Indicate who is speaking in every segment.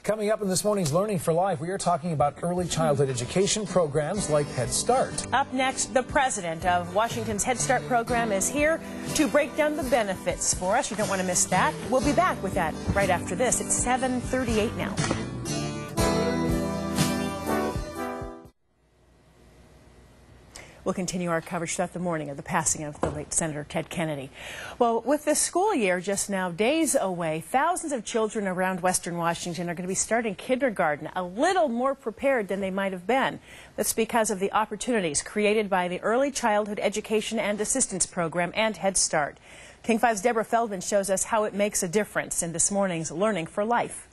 Speaker 1: Coming up in this morning's Learning for Life, we are talking about early childhood education programs like Head Start.
Speaker 2: Up next, the president of Washington's Head Start program is here to break down the benefits for us. You don't want to miss that. We'll be back with that right after this. It's 7:38 now. We'll continue our coverage throughout the morning of the passing of the late Senator Ted Kennedy. Well, with the school year just now days away, thousands of children around Western Washington are going to be starting kindergarten a little more prepared than they might have been. That's because of the opportunities created by the Early Childhood Education and Assistance Program and Head Start. King 5's Deborah Feldman shows us how it makes a difference in this morning's Learning for Life.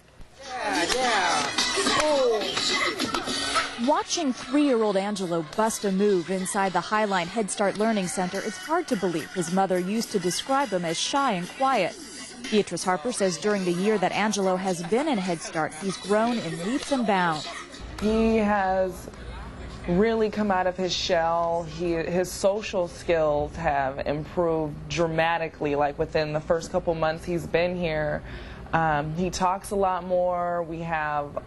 Speaker 3: Watching 3-year-old Angelo bust a move inside the Highline Head Start Learning Center, it's hard to believe his mother used to describe him as shy and quiet. Beatrice Harper says during the year that Angelo has been in Head Start, he's grown in leaps and bounds.
Speaker 4: He has really come out of his shell. His social skills have improved dramatically, like within the first couple months he's been here. He talks a lot more. We have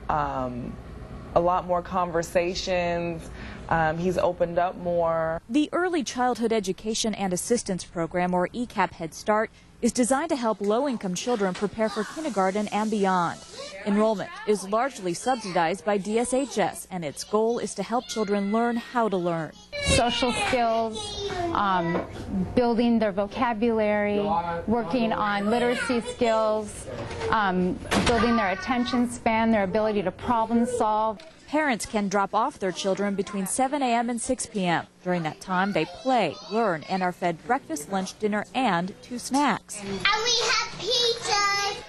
Speaker 4: a lot more conversations. He's opened up more.
Speaker 3: The Early Childhood Education and Assistance Program, or ECAP Head Start, is designed to help low-income children prepare for kindergarten and beyond. Enrollment is largely subsidized by DSHS, and its goal is to help children learn how to learn.
Speaker 5: Social skills, building their vocabulary, working on literacy skills, building their attention span, their ability to problem solve.
Speaker 3: Parents can drop off their children between 7 a.m. and 6 p.m. During that time, they play, learn, and are fed breakfast, lunch, dinner, and 2 snacks.
Speaker 6: And we have pizza.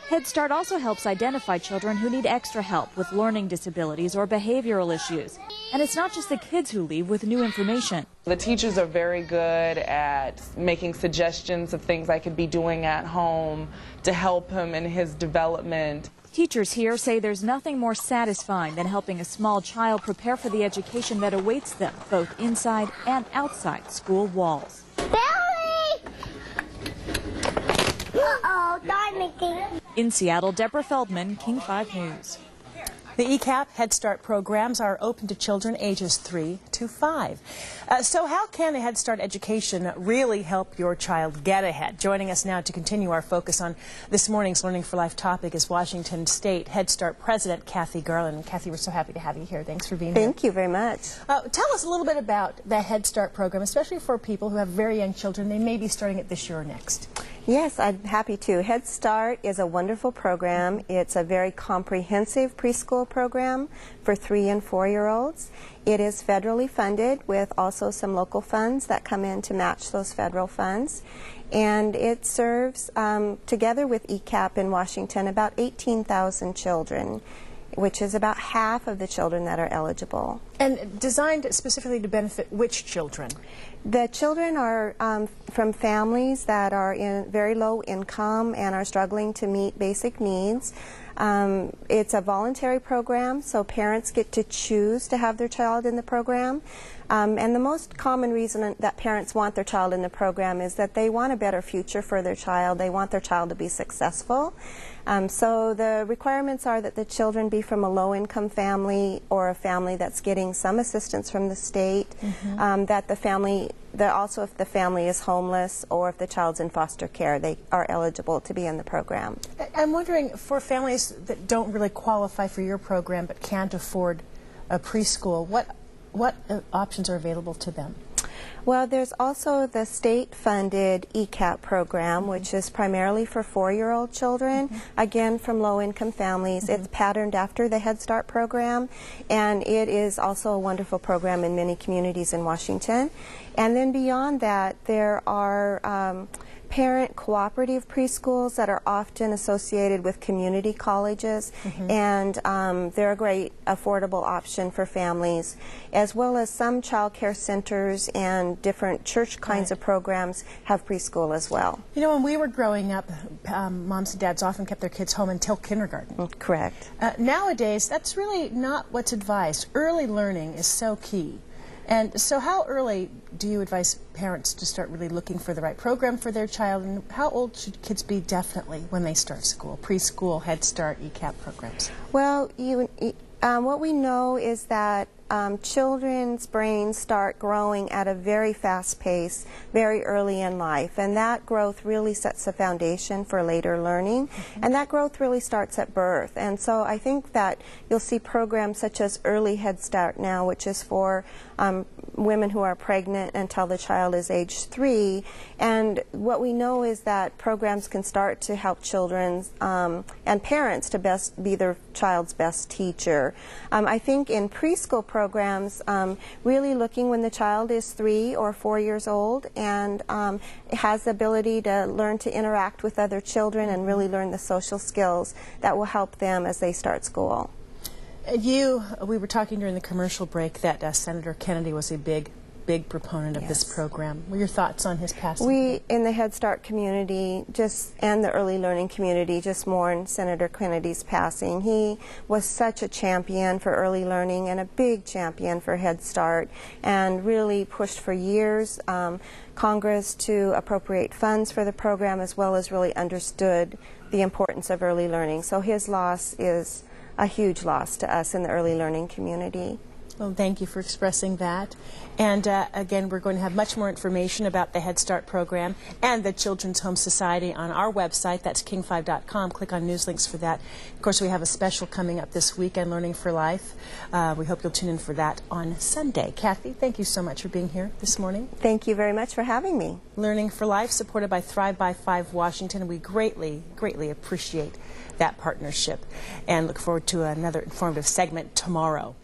Speaker 3: Head Start also helps identify children who need extra help with learning disabilities or behavioral issues. And it's not just the kids who leave with new information.
Speaker 4: The teachers are very good at making suggestions of things I could be doing at home to help him in his development.
Speaker 3: Teachers here say there's nothing more satisfying than helping a small child prepare for the education that awaits them, both inside and outside school walls.
Speaker 6: Billy! Uh-oh, darn Mickey.
Speaker 3: In Seattle, Deborah Feldman, King 5 News.
Speaker 2: The ECAP Head Start programs are open to children ages 3 to 5. So how can a Head Start education really help your child get ahead? Joining us now to continue our focus on this morning's Learning for Life topic is Washington State Head Start President Cathy Garland. Cathy, we're so happy to have you here. Thanks for being here.
Speaker 7: Thank you very much.
Speaker 2: Tell us a little bit about the Head Start program, especially for people who have very young children. They may be starting it this year or next.
Speaker 7: Yes, I'm happy to. Head Start is a wonderful program. It's a very comprehensive preschool program for 3- and 4-year-olds. It is federally funded with also some local funds that come in to match those federal funds. And it serves, together with ECAP in Washington, about 18,000 children, which is about half of the children that are eligible.
Speaker 2: And designed specifically to benefit which children?
Speaker 7: The children are from families that are in very low income and are struggling to meet basic needs. It's a voluntary program, so parents get to choose to have their child in the program. And the most common reason that parents want their child in the program is that they want a better future for their child. They want their child to be successful. So the requirements are that the children be from a low-income family or a family that's getting some assistance from the state, that also if the family is homeless or if the child's in foster care, they are eligible to be in the program.
Speaker 2: I'm wondering, for families that don't really qualify for your program but can't afford a preschool, what options are available to them?
Speaker 7: Well, there's also the state-funded ECAP program, which is primarily for 4-year-old children, again from low-income families. It's patterned after the Head Start program, and it is also a wonderful program in many communities in Washington. And then beyond that, there are parent cooperative preschools that are often associated with community colleges, and they're a great affordable option for families, as well as some child care centers and different church kinds of programs have preschool as well.
Speaker 2: You know, when we were growing up, moms and dads often kept their kids home until kindergarten.
Speaker 7: Correct.
Speaker 2: Nowadays, that's really not what's advised. Early learning is so key. And so how early do you advise parents to start really looking for the right program for their child, and how old should kids be definitely when they start school, preschool, Head Start, ECAP programs?
Speaker 7: Well, what we know is that children's brains start growing at a very fast pace very early in life, and that growth really sets the foundation for later learning, and that growth really starts at birth. And so I think that you'll see programs such as Early Head Start now, which is for women who are pregnant until the child is age 3, and what we know is that programs can start to help children and parents to be their child's best teacher. I think in preschool programs, really looking when the child is 3 or 4 years old and has the ability to learn to interact with other children and really learn the social skills that will help them as they start school.
Speaker 2: We were talking during the commercial break that Senator Kennedy was a big proponent of this program. What are your thoughts on his passing?
Speaker 7: We, in the Head Start community, and the early learning community, just mourn Senator Kennedy's passing. He was such a champion for early learning and a big champion for Head Start, and really pushed for years Congress to appropriate funds for the program, as well as really understood the importance of early learning. So his loss is a huge loss to us in the early learning community.
Speaker 2: Well, thank you for expressing that. And again, we're going to have much more information about the Head Start program and the Children's Home Society on our website. That's king5.com. Click on news links for that. Of course, we have a special coming up this weekend, Learning for Life. We hope you'll tune in for that on Sunday. Cathy, thank you so much for being here this morning.
Speaker 7: Thank you very much for having me.
Speaker 2: Learning for Life, supported by Thrive by 5 Washington. We greatly, greatly appreciate that partnership and look forward to another informative segment tomorrow.